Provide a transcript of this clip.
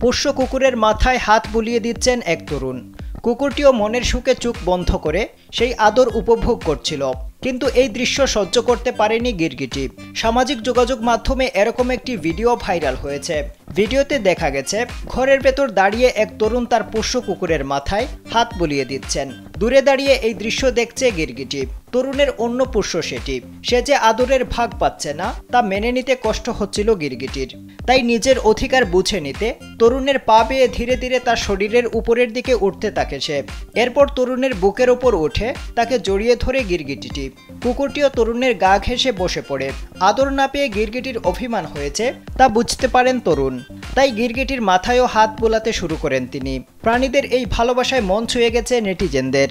পোষ্য কুকুরের মাথায় হাত বুলিয়ে দিচ্ছেন এক তরুণ। কুকুরটিও মনের সুখে চোখ বন্ধ করে সেই আদর উপভোগ করছিল। কিন্তু এই দৃশ্য সহ্য করতে পারেনি গিরগিটি। সামাজিক যোগাযোগ মাধ্যমে এরকম একটি ভিডিও ভাইরাল হয়েছে। ভিডিওতে দেখা গেছে ঘরের ভেতর দাঁড়িয়ে এক তরুণ তার পোষ্য কুকুরের মাথায় হাত বুলিয়ে দিচ্ছেন। দূরে দাঁড়িয়ে এই দৃশ্য দেখছে গিরগিটি। তরুণের অন্য পোষ্য সেটি। সে যে আদরের ভাগ পাচ্ছে না তা মেনে নিতে কষ্ট হচ্ছিল গিরগিটির। তাই নিজের অধিকার বুঝে নিতে তরুণের পা বেয়ে ধীরে ধীরে তার শরীরের উপরের দিকে উঠতে থাকে সে। এরপর তরুণের বুকের ওপর উঠে তাকে জড়িয়ে ধরে গিরগিটিটি। কুকুরটিও তরুণের গা ঘেঁষে বসে পড়ে। আদর না পেয়ে গিরগিটির অভিমান হয়েছে তা বুঝতে পারেন তরুণ। তাই গিরগিটির মাথায়ও হাত বোলাতে শুরু করেন তিনি। প্রাণীদের এই ভালোবাসায় মন ছুঁয়ে গেছে নেটিজেনদের।